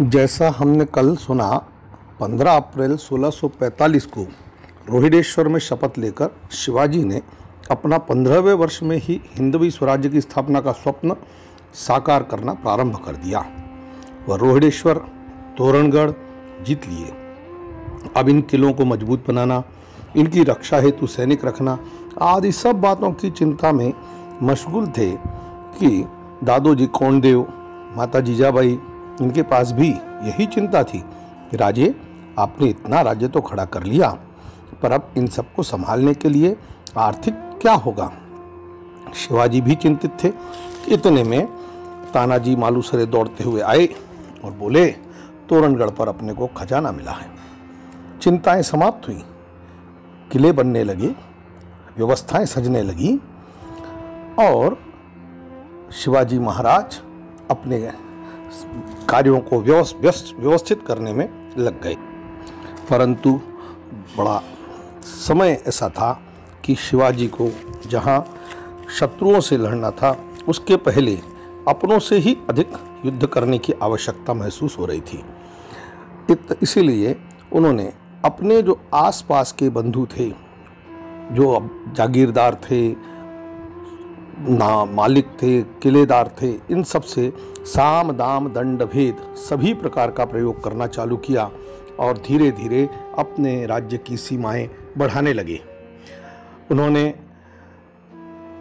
जैसा हमने कल सुना, 15 अप्रैल 1645 को रोहिडेश्वर में शपथ लेकर शिवाजी ने अपना 15वें वर्ष में ही हिंदवी स्वराज्य की स्थापना का स्वप्न साकार करना प्रारंभ कर दिया। वह रोहिडेश्वर, तोरणगढ़ जीत लिए। अब इन किलों को मजबूत बनाना, इनकी रक्षा हेतु सैनिक रखना आदि सब बातों की चिंता में मशगूल थे कि दादोजी कोंडदेव, माता जीजाबाई, इनके पास भी यही चिंता थी कि राजे, आपने इतना राज्य तो खड़ा कर लिया, पर अब इन सबको संभालने के लिए आर्थिक क्या होगा। शिवाजी भी चिंतित थे। इतने में तानाजी मालूसरे दौड़ते हुए आए और बोले, तोरणगढ़ पर अपने को खजाना मिला है। चिंताएं समाप्त हुई, किले बनने लगे, व्यवस्थाएं सजने लगी और शिवाजी महाराज अपने कार्यों को व्यवस्थित करने में लग गए। परंतु बड़ा समय ऐसा था कि शिवाजी को जहां शत्रुओं से लड़ना था, उसके पहले अपनों से ही अधिक युद्ध करने की आवश्यकता महसूस हो रही थी। इसीलिए उन्होंने अपने जो आसपास के बंधु थे, जो अब जागीरदार थे, मालिक थे, किलेदार थे, इन सब से साम दाम दंड भेद सभी प्रकार का प्रयोग करना चालू किया और धीरे धीरे अपने राज्य की सीमाएं बढ़ाने लगे। उन्होंने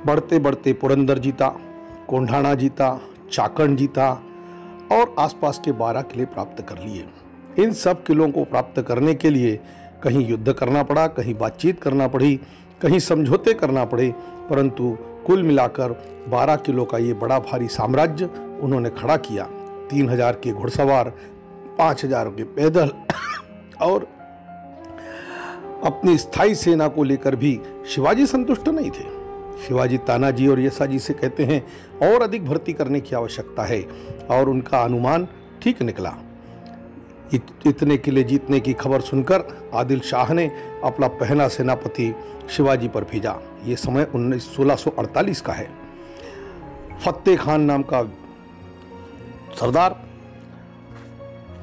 बढ़ते बढ़ते पुरंदर जीता, कोंढाणा जीता, चाकण जीता और आसपास के 12 किले प्राप्त कर लिए। इन सब किलों को प्राप्त करने के लिए कहीं युद्ध करना पड़ा, कहीं बातचीत करना पड़ी, कहीं समझौते करना पड़े, परंतु कुल मिलाकर 12 किलो का ये बड़ा भारी साम्राज्य उन्होंने खड़ा किया। 3000 के घुड़सवार, 5000 के पैदल और अपनी स्थायी सेना को लेकर भी शिवाजी संतुष्ट नहीं थे। शिवाजी तानाजी और येसाजी से कहते हैं, और अधिक भर्ती करने की आवश्यकता है, और उनका अनुमान ठीक निकला। इतने किले जीतने की खबर सुनकर आदिल शाह ने अपना पहला सेनापति शिवाजी पर भेजा। ये समय 1648 का है। फत्ते खान नाम का सरदार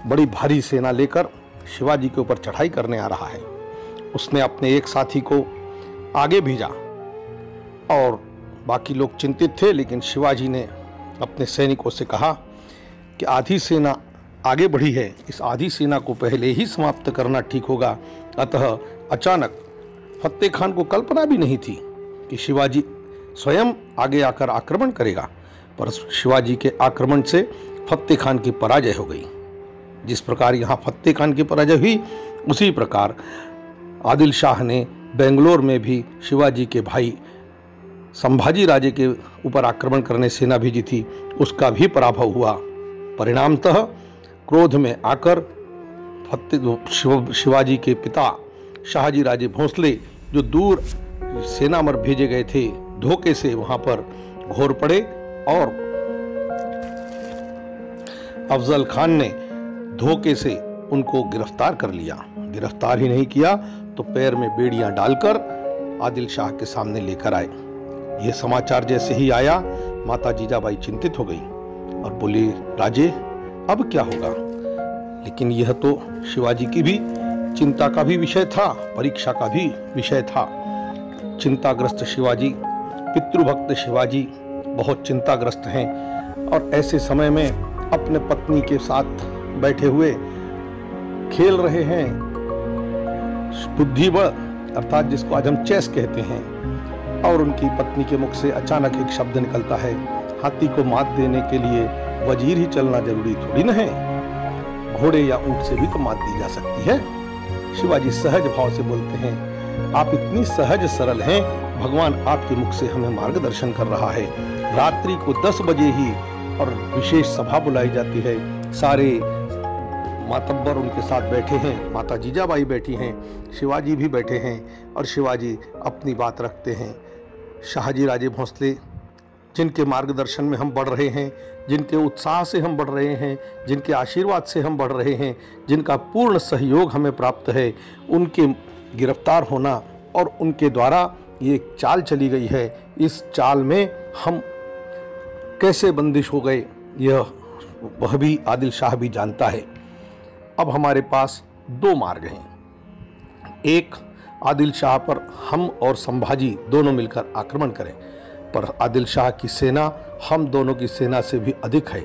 बड़ी भारी सेना लेकर शिवाजी के ऊपर चढ़ाई करने आ रहा है। उसने अपने एक साथी को आगे भेजा और बाकी लोग चिंतित थे, लेकिन शिवाजी ने अपने सैनिकों से कहा कि आधी सेना आगे बढ़ी है, इस आधी सेना को पहले ही समाप्त करना ठीक होगा। अतः अचानक फत्ते खान को कल्पना भी नहीं थी कि शिवाजी स्वयं आगे आकर आक्रमण करेगा, पर शिवाजी के आक्रमण से फत्ते खान की पराजय हो गई। जिस प्रकार यहाँ फत्ते खान की पराजय हुई, उसी प्रकार आदिल शाह ने बेंगलोर में भी शिवाजी के भाई संभाजी राजे के ऊपर आक्रमण करने सेना भेजी थी, उसका भी पराभव हुआ। परिणामतः क्रोध में आकर शिवाजी के पिता शाहजी राजे भोंसले, जो दूर सेना में भेजे गए थे, धोखे से वहां पर घोर पड़े और अफजल खान ने धोखे से उनको गिरफ्तार कर लिया। गिरफ्तार ही नहीं किया तो पैर में बेड़ियां डालकर आदिल शाह के सामने लेकर आए। यह समाचार जैसे ही आया, माता जीजाबाई चिंतित हो गई और बोली, राजे अब क्या होगा। लेकिन यह तो शिवाजी की भी चिंता का भी विषय था, परीक्षा का भी विषय था। चिंताग्रस्त शिवाजी, पितृभक्त शिवाजी बहुत चिंताग्रस्त हैं और ऐसे समय में अपने पत्नी के साथ बैठे हुए खेल रहे हैं बुद्धिबल, अर्थात जिसको आज हम चेस कहते हैं, और उनकी पत्नी के मुख से अचानक एक शब्द निकलता है, हाथी को मात देने के लिए वजीर ही चलना जरूरी थोड़ी न है, घोड़े या ऊंट से भी तो मात दी जा सकती है। शिवाजी सहज भाव से बोलते हैं, आप इतनी सहज सरल हैं, भगवान आपके मुख से हमें मार्गदर्शन कर रहा है। रात्रि को 10 बजे ही और विशेष सभा बुलाई जाती है, सारे मातब्बर उनके साथ बैठे हैं, माता जीजाबाई बैठी हैं, शिवाजी भी बैठे हैं और शिवाजी अपनी बात रखते हैं। शाहजी राजे भोंसले, जिनके मार्गदर्शन में हम बढ़ रहे हैं, जिनके उत्साह से हम बढ़ रहे हैं, जिनके आशीर्वाद से हम बढ़ रहे हैं, जिनका पूर्ण सहयोग हमें प्राप्त है, उनके गिरफ्तार होना और उनके द्वारा ये चाल चली गई है, इस चाल में हम कैसे बंदिश हो गए, यह वह भी आदिल शाह भी जानता है। अब हमारे पास दो मार्ग हैं। एक, आदिल शाह पर हम और संभाजी दोनों मिलकर आक्रमण करें, पर आदिल शाह की सेना हम दोनों की सेना से भी अधिक है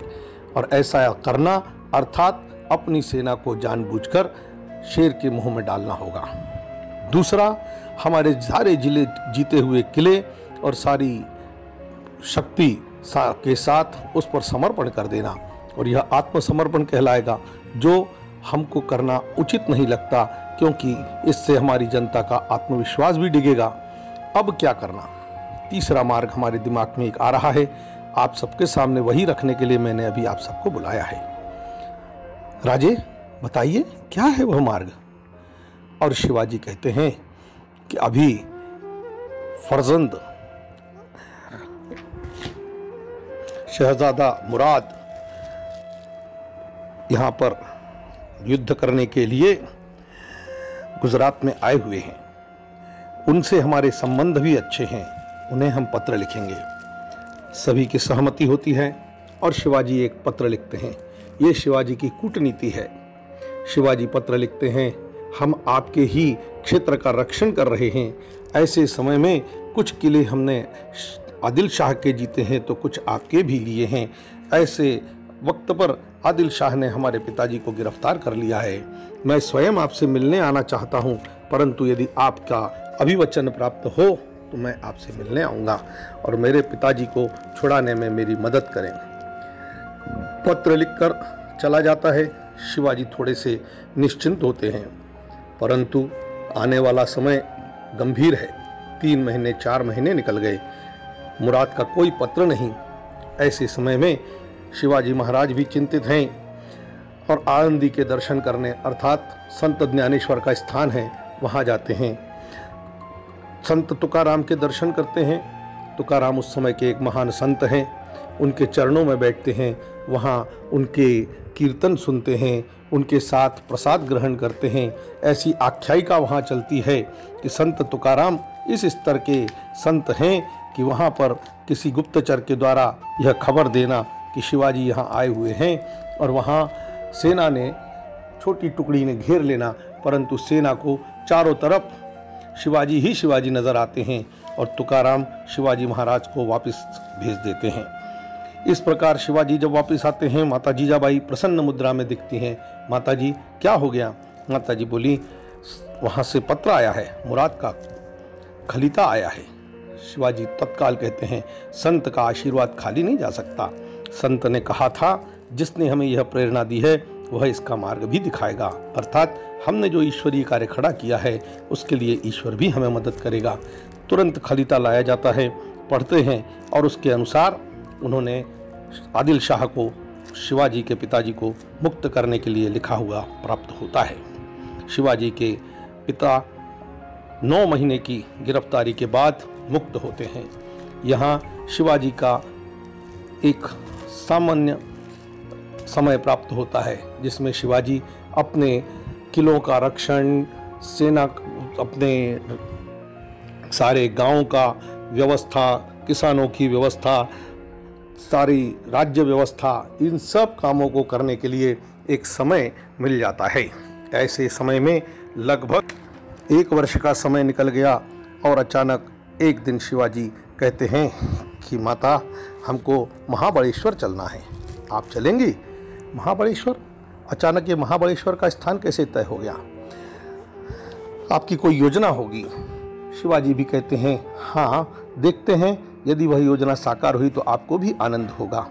और ऐसा करना अर्थात अपनी सेना को जानबूझकर शेर के मुंह में डालना होगा। दूसरा, हमारे सारे जिले जीते हुए किले और सारी शक्ति के साथ उस पर समर्पण कर देना, और यह आत्मसमर्पण कहलाएगा, जो हमको करना उचित नहीं लगता, क्योंकि इससे हमारी जनता का आत्मविश्वास भी डिगेगा। अब क्या करना? तीसरा मार्ग हमारे दिमाग में एक आ रहा है, आप सबके सामने वही रखने के लिए मैंने अभी आप सबको बुलाया है। राजे, बताइए क्या है वह मार्ग? और शिवाजी कहते हैं कि अभी फर्जंद शहजादा मुराद यहाँ पर युद्ध करने के लिए गुजरात में आए हुए हैं। उनसे हमारे संबंध भी अच्छे हैं, उन्हें हम पत्र लिखेंगे। सभी की सहमति होती है और शिवाजी एक पत्र लिखते हैं। ये शिवाजी की कूटनीति है। शिवाजी पत्र लिखते हैं, हम आपके ही क्षेत्र का रक्षण कर रहे हैं। ऐसे समय में कुछ किले हमने आदिल शाह के जीते हैं तो कुछ आपके भी लिए हैं। ऐसे वक्त पर आदिल शाह ने हमारे पिताजी को गिरफ्तार कर लिया है। मैं स्वयं आपसे मिलने आना चाहता हूं, परंतु यदि आपका अभिवचन प्राप्त हो तो मैं आपसे मिलने आऊँगा और मेरे पिताजी को छुड़ाने में मेरी मदद करें। पत्र लिखकर चला जाता है। शिवाजी थोड़े से निश्चिंत होते हैं, परंतु आने वाला समय गंभीर है। 3 महीने 4 महीने निकल गए, मुराद का कोई पत्र नहीं। ऐसे समय में शिवाजी महाराज भी चिंतित हैं और आळंदी के दर्शन करने, अर्थात संत ज्ञानेश्वर का स्थान है, वहाँ जाते हैं। संत तुकाराम के दर्शन करते हैं। तुकाराम उस समय के एक महान संत हैं, उनके चरणों में बैठते हैं, वहाँ उनके कीर्तन सुनते हैं, उनके साथ प्रसाद ग्रहण करते हैं। ऐसी आख्यायिका वहाँ चलती है कि संत तुकाराम इस स्तर के संत हैं कि वहाँ पर किसी गुप्तचर के द्वारा यह खबर देना कि शिवाजी यहाँ आए हुए हैं और वहाँ सेना ने, छोटी टुकड़ी ने घेर लेना, परंतु सेना को चारों तरफ शिवाजी ही शिवाजी नज़र आते हैं और तुकाराम शिवाजी महाराज को वापस भेज देते हैं। इस प्रकार शिवाजी जब वापस आते हैं, माता जीजाबाई प्रसन्न मुद्रा में दिखती हैं। माता जी, क्या हो गया? माता जी बोली, वहाँ से पत्र आया है, मुराद का खलीता आया है। शिवाजी तत्काल कहते हैं, संत का आशीर्वाद खाली नहीं जा सकता। संत ने कहा था, जिसने हमें यह प्रेरणा दी है वह इसका मार्ग भी दिखाएगा, अर्थात हमने जो ईश्वरीय कार्य खड़ा किया है उसके लिए ईश्वर भी हमें मदद करेगा। तुरंत खलीता लाया जाता है, पढ़ते हैं और उसके अनुसार उन्होंने आदिल शाह को, शिवाजी के पिताजी को मुक्त करने के लिए लिखा हुआ प्राप्त होता है। शिवाजी के पिता 9 महीने की गिरफ्तारी के बाद मुक्त होते हैं। यहाँ शिवाजी का एक सामान्य समय प्राप्त होता है जिसमें शिवाजी अपने किलों का रक्षण, सेना, अपने सारे गांव का व्यवस्था, किसानों की व्यवस्था, सारी राज्य व्यवस्था, इन सब कामों को करने के लिए एक समय मिल जाता है। ऐसे समय में लगभग 1 वर्ष का समय निकल गया और अचानक एक दिन शिवाजी कहते हैं कि माता, हमको महाबलेश्वर चलना है, आप चलेंगी? महाबलेश्वर? अचानक ये महाबलेश्वर का स्थान कैसे तय हो गया? आपकी कोई योजना होगी। शिवाजी भी कहते हैं, हाँ, देखते हैं, यदि वह योजना साकार हुई तो आपको भी आनंद होगा।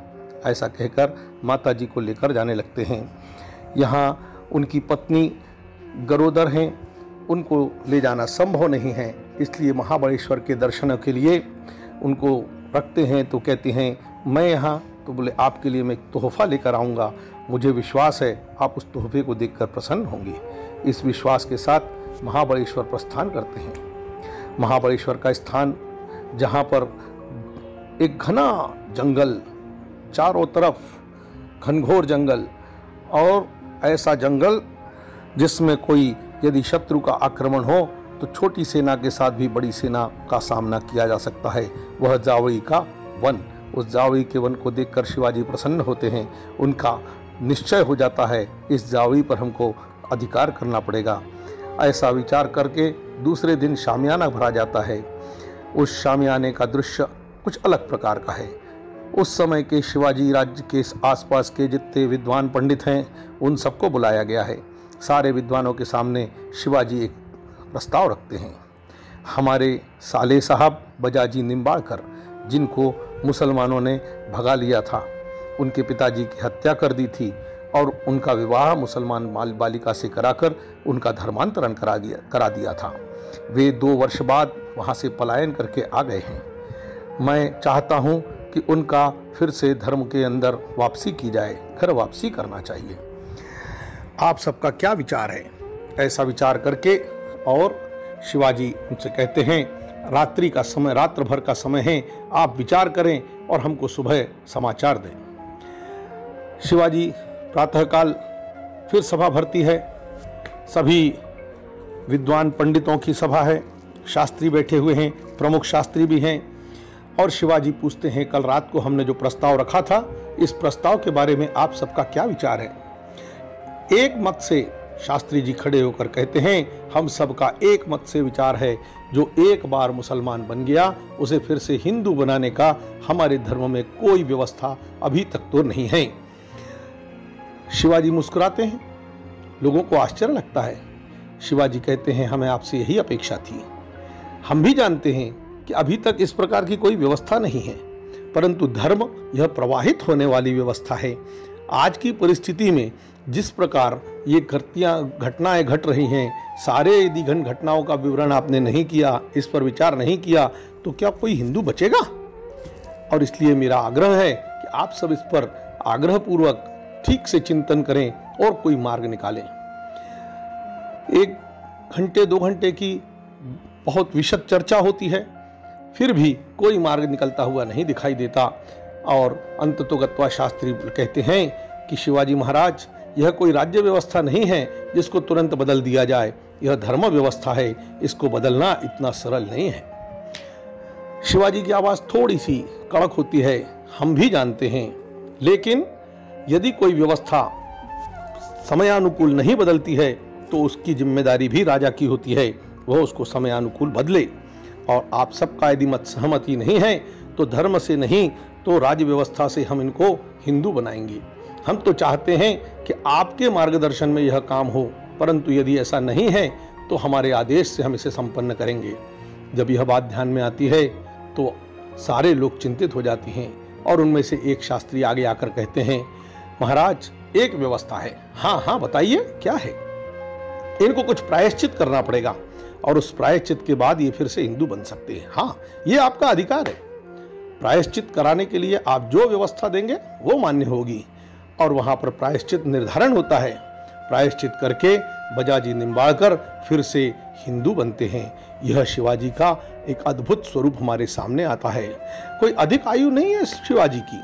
ऐसा कहकर माता जी को लेकर जाने लगते हैं। यहाँ उनकी पत्नी गरोदर हैं, उनको ले जाना संभव नहीं है, इसलिए महाबलेश्वर के दर्शनों के लिए उनको रखते हैं। तो कहते हैं, मैं यहाँ, तो बोले आपके लिए मैं एक तोहफा लेकर आऊँगा, मुझे विश्वास है आप उस तोहफे को देखकर प्रसन्न होंगे। इस विश्वास के साथ महाबलेश्वर प्रस्थान करते हैं। महाबलेश्वर का स्थान, जहाँ पर एक घना जंगल, चारों तरफ घनघोर जंगल, और ऐसा जंगल जिसमें कोई यदि शत्रु का आक्रमण हो तो छोटी सेना के साथ भी बड़ी सेना का सामना किया जा सकता है। वह जावड़ी का वन, उस जावई के वन को देखकर शिवाजी प्रसन्न होते हैं। उनका निश्चय हो जाता है इस जावई पर हमको अधिकार करना पड़ेगा। ऐसा विचार करके दूसरे दिन शामियाना भरा जाता है। उस शामियाने का दृश्य कुछ अलग प्रकार का है। उस समय के शिवाजी राज्य के आसपास के जितने विद्वान पंडित हैं उन सबको बुलाया गया है। सारे विद्वानों के सामने शिवाजी एक प्रस्ताव रखते हैं। हमारे साले साहब बजाजी निम्बाड़कर, जिनको मुसलमानों ने भगा लिया था, उनके पिताजी की हत्या कर दी थी और उनका विवाह मुसलमान बालिका से कराकर उनका धर्मांतरण करा दिया था। वे 2 वर्ष बाद वहाँ से पलायन करके आ गए हैं। मैं चाहता हूँ कि उनका फिर से धर्म के अंदर वापसी की जाए, घर वापसी करना चाहिए। आप सबका क्या विचार है? ऐसा विचार करके और शिवाजी उनसे कहते हैं, रात्रि का समय, रात्र भर का समय है, आप विचार करें और हमको सुबह समाचार दें। शिवाजी प्रातःकाल फिर सभा भरती है। सभी विद्वान पंडितों की सभा है, शास्त्री बैठे हुए हैं, प्रमुख शास्त्री भी हैं। और शिवाजी पूछते हैं, कल रात को हमने जो प्रस्ताव रखा था, इस प्रस्ताव के बारे में आप सबका क्या विचार है? एक मत से शास्त्री जी खड़े होकर कहते हैं, हम सबका एक मत से विचार है, जो एक बार मुसलमान बन गया उसे फिर से हिंदू बनाने का हमारे धर्म में कोई व्यवस्था अभी तक तो नहीं है। शिवाजी मुस्कुराते हैं, लोगों को आश्चर्य लगता है। शिवाजी कहते हैं, हमें आपसे यही अपेक्षा थी। हम भी जानते हैं कि अभी तक इस प्रकार की कोई व्यवस्था नहीं है, परंतु धर्म यह प्रवाहित होने वाली व्यवस्था है। आज की परिस्थिति में जिस प्रकार ये घटनाएं घट रही हैं, सारे यदि घटनाओं का विवरण आपने नहीं किया, इस पर विचार नहीं किया, तो क्या कोई हिंदू बचेगा? और इसलिए मेरा आग्रह है कि आप सब इस पर आग्रहपूर्वक ठीक से चिंतन करें और कोई मार्ग निकालें। 1 घंटे 2 घंटे की बहुत विशद चर्चा होती है, फिर भी कोई मार्ग निकलता हुआ नहीं दिखाई देता। और अंततोगत्वा शास्त्री कहते हैं कि शिवाजी महाराज, यह कोई राज्य व्यवस्था नहीं है जिसको तुरंत बदल दिया जाए, यह धर्म व्यवस्था है, इसको बदलना इतना सरल नहीं है। शिवाजी की आवाज़ थोड़ी सी कड़क होती है, हम भी जानते हैं, लेकिन यदि कोई व्यवस्था समयानुकूल नहीं बदलती है तो उसकी जिम्मेदारी भी राजा की होती है, वह उसको समयानुकूल बदले। और आप सबका यदि मत सहमति नहीं है तो धर्म से नहीं तो राज्य व्यवस्था से हम इनको हिंदू बनाएंगे। हम तो चाहते हैं कि आपके मार्गदर्शन में यह काम हो, परंतु यदि ऐसा नहीं है तो हमारे आदेश से हम इसे संपन्न करेंगे। जब यह बात ध्यान में आती है तो सारे लोग चिंतित हो जाते हैं और उनमें से एक शास्त्री आगे आकर कहते हैं, महाराज एक व्यवस्था है। हाँ हाँ बताइए क्या है? इनको कुछ प्रायश्चित करना पड़ेगा और उस प्रायश्चित के बाद ये फिर से हिंदू बन सकते हैं। हाँ, ये आपका अधिकार है। प्रायश्चित कराने के लिए आप जो व्यवस्था देंगे वो मान्य होगी। और वहाँ पर प्रायश्चित निर्धारण होता है। प्रायश्चित करके बजाजी निम्बाड़कर फिर से हिंदू बनते हैं। यह शिवाजी का एक अद्भुत स्वरूप हमारे सामने आता है। कोई अधिक आयु नहीं है शिवाजी की,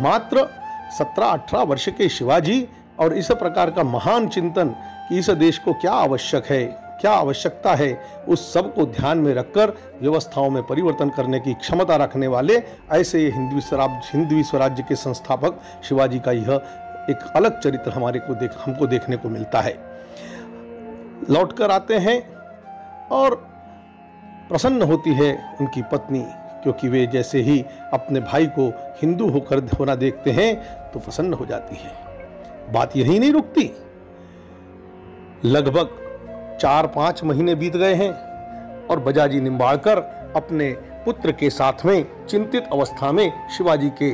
मात्र 17-18 वर्ष के शिवाजी, और इस प्रकार का महान चिंतन कि इस देश को क्या आवश्यक है, क्या आवश्यकता है, उस सब को ध्यान में रखकर व्यवस्थाओं में परिवर्तन करने की क्षमता रखने वाले ऐसे हिंदवी स्वराज्य के संस्थापक शिवाजी का यह एक अलग चरित्र हमको देखने को मिलता है। लौटकर आते हैं और प्रसन्न होती है उनकी पत्नी, क्योंकि वे जैसे ही अपने भाई को हिंदू होना देखते हैं तो प्रसन्न हो जाती है। बात यही नहीं रुकती। लगभग 4-5 महीने बीत गए हैं और बजाजी निम्बाड़कर अपने पुत्र के साथ में चिंतित अवस्था में शिवाजी के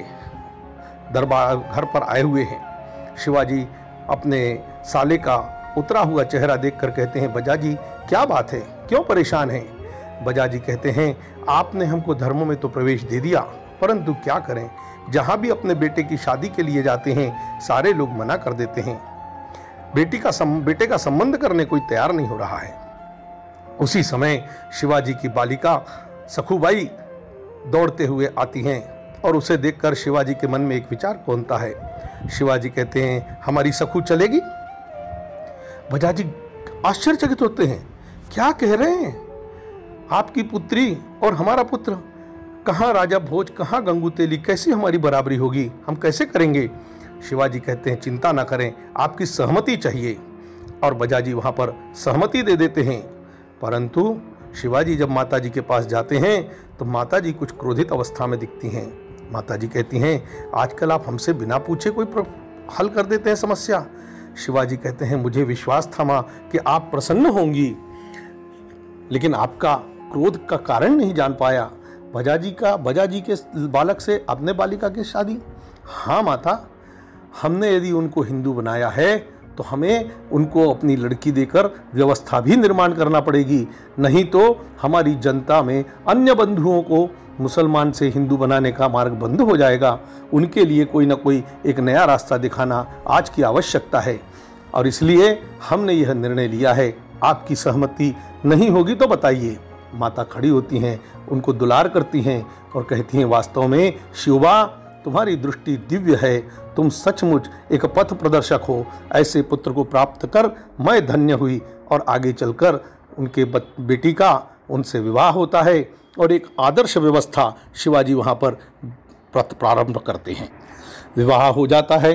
दरबार घर पर आए हुए हैं। शिवाजी अपने साले का उतरा हुआ चेहरा देखकर कहते हैं, बजाजी क्या बात है, क्यों परेशान हैं? बजाजी कहते हैं, आपने हमको धर्म में तो प्रवेश दे दिया, परंतु क्या करें, जहाँ भी अपने बेटे की शादी के लिए जाते हैं सारे लोग मना कर देते हैं। बेटे का संबंध करने कोई तैयार नहीं हो रहा है। उसी समय शिवाजी की बालिका सखुबाई दौड़ते हुए आती हैं और उसे देखकर शिवाजी के मन में एक विचार कौंधता है। शिवाजी कहते हैं, हमारी सखु चलेगी? बजाजी आश्चर्यचकित होते हैं, क्या कह रहे हैं? आपकी पुत्री और हमारा पुत्र कहाँ राजा भोज, कहाँ गंगू तेली, कैसी हमारी बराबरी होगी, हम कैसे करेंगे। शिवाजी कहते हैं चिंता ना करें, आपकी सहमति चाहिए। और बजाजी वहाँ पर सहमति दे देते हैं। परंतु शिवाजी जब माताजी के पास जाते हैं तो माताजी कुछ क्रोधित अवस्था में दिखती हैं। माताजी कहती हैं आजकल आप हमसे बिना पूछे कोई हल कर देते हैं समस्या। शिवाजी कहते हैं मुझे विश्वास था माँ कि आप प्रसन्न होंगी, लेकिन आपका क्रोध का कारण नहीं जान पाया। बजाजी के बालक से अपने बालिका की शादी। हाँ माता, हमने यदि उनको हिंदू बनाया है तो हमें उनको अपनी लड़की देकर व्यवस्था भी निर्माण करना पड़ेगी, नहीं तो हमारी जनता में अन्य बंधुओं को मुसलमान से हिंदू बनाने का मार्ग बंद हो जाएगा। उनके लिए कोई ना कोई एक नया रास्ता दिखाना आज की आवश्यकता है और इसलिए हमने यह निर्णय लिया है। आपकी सहमति नहीं होगी तो बताइए। माता खड़ी होती हैं, उनको दुलार करती हैं और कहती हैं वास्तव में शिवबा तुम्हारी दृष्टि दिव्य है, तुम सचमुच एक पथ प्रदर्शक हो। ऐसे पुत्र को प्राप्त कर मैं धन्य हुई। और आगे चलकर उनके बेटी का उनसे विवाह होता है और एक आदर्श व्यवस्था शिवाजी वहाँ पर प्रारंभ करते हैं। विवाह हो जाता है,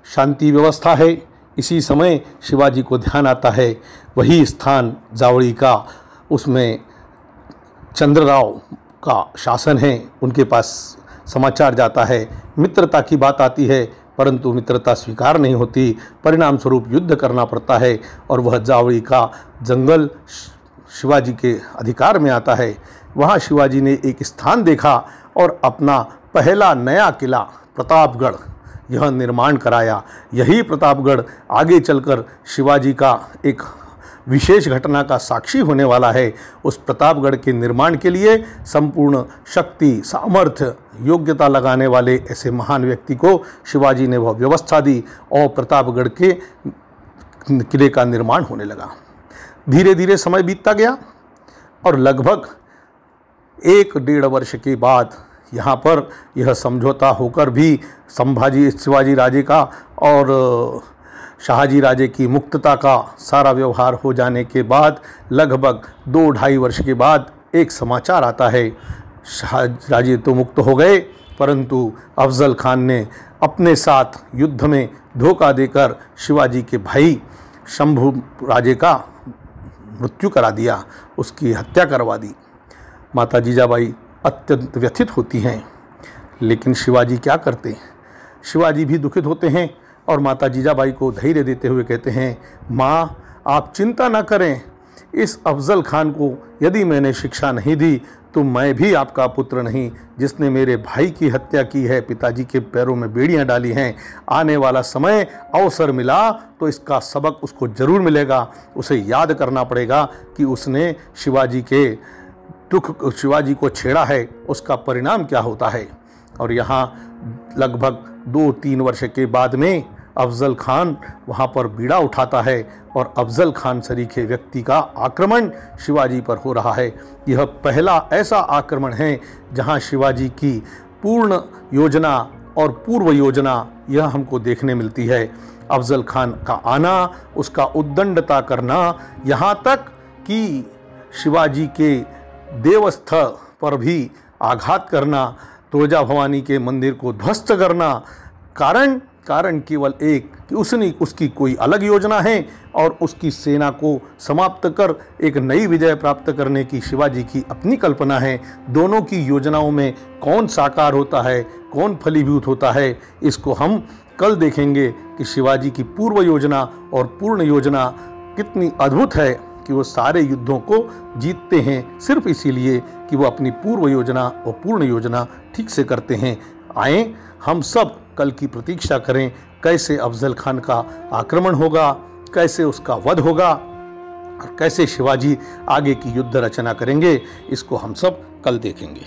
शांति व्यवस्था है। इसी समय शिवाजी को ध्यान आता है वही स्थान जावड़ी का, उसमें चंद्रराव का शासन है। उनके पास समाचार जाता है, मित्रता की बात आती है, परंतु मित्रता स्वीकार नहीं होती। परिणाम स्वरूप युद्ध करना पड़ता है और वह जावड़ी का जंगल शिवाजी के अधिकार में आता है। वहाँ शिवाजी ने एक स्थान देखा और अपना पहला नया किला प्रतापगढ़ यह निर्माण कराया। यही प्रतापगढ़ आगे चलकर शिवाजी का एक विशेष घटना का साक्षी होने वाला है। उस प्रतापगढ़ के निर्माण के लिए संपूर्ण शक्ति, सामर्थ्य, योग्यता लगाने वाले ऐसे महान व्यक्ति को शिवाजी ने वह व्यवस्था दी और प्रतापगढ़ के किले का निर्माण होने लगा। धीरे धीरे समय बीतता गया और लगभग 1-1.5 वर्ष के बाद यहाँ पर यह समझौता होकर भी शिवाजी राजे का और शाहजी राजे की मुक्तता का सारा व्यवहार हो जाने के बाद लगभग 2-2.5 वर्ष के बाद एक समाचार आता है। शाहजी राजे तो मुक्त हो गए, परंतु अफजल खान ने अपने साथ युद्ध में धोखा देकर शिवाजी के भाई शंभू राजे का मृत्यु करा दिया, उसकी हत्या करवा दी। माता जीजाबाई अत्यंत व्यथित होती हैं, लेकिन शिवाजी क्या करते हैं। शिवाजी भी दुखित होते हैं और माता जीजाबाई को धैर्य देते हुए कहते हैं माँ आप चिंता ना करें, इस अफजल खान को यदि मैंने शिक्षा नहीं दी तो मैं भी आपका पुत्र नहीं। जिसने मेरे भाई की हत्या की है, पिताजी के पैरों में बेड़ियां डाली हैं, आने वाला समय अवसर मिला तो इसका सबक उसको जरूर मिलेगा। उसे याद करना पड़ेगा कि उसने शिवाजी को छेड़ा है, उसका परिणाम क्या होता है। और यहाँ लगभग 2-3 वर्ष के बाद में अफजल खान वहाँ पर बीड़ा उठाता है और अफजल खान सरीखे व्यक्ति का आक्रमण शिवाजी पर हो रहा है। यह पहला ऐसा आक्रमण है जहाँ शिवाजी की पूर्ण योजना और पूर्व योजना यह हमको देखने मिलती है। अफजल खान का आना, उसका उद्दंडता करना, यहाँ तक कि शिवाजी के देवस्थ पर भी आघात करना, तुळजा भवानी के मंदिर को ध्वस्त करना। कारण केवल एक कि उसकी कोई अलग योजना है और उसकी सेना को समाप्त कर एक नई विजय प्राप्त करने की शिवाजी की अपनी कल्पना है। दोनों की योजनाओं में कौन साकार होता है, कौन फलीभूत होता है, इसको हम कल देखेंगे कि शिवाजी की पूर्व योजना और पूर्ण योजना कितनी अद्भुत है कि वो सारे युद्धों को जीतते हैं सिर्फ इसीलिए कि वो अपनी पूर्व योजना और पूर्ण योजना ठीक से करते हैं। आए हम सब कल की प्रतीक्षा करें, कैसे अफजल खान का आक्रमण होगा, कैसे उसका वध होगा और कैसे शिवाजी आगे की युद्ध रचना करेंगे, इसको हम सब कल देखेंगे।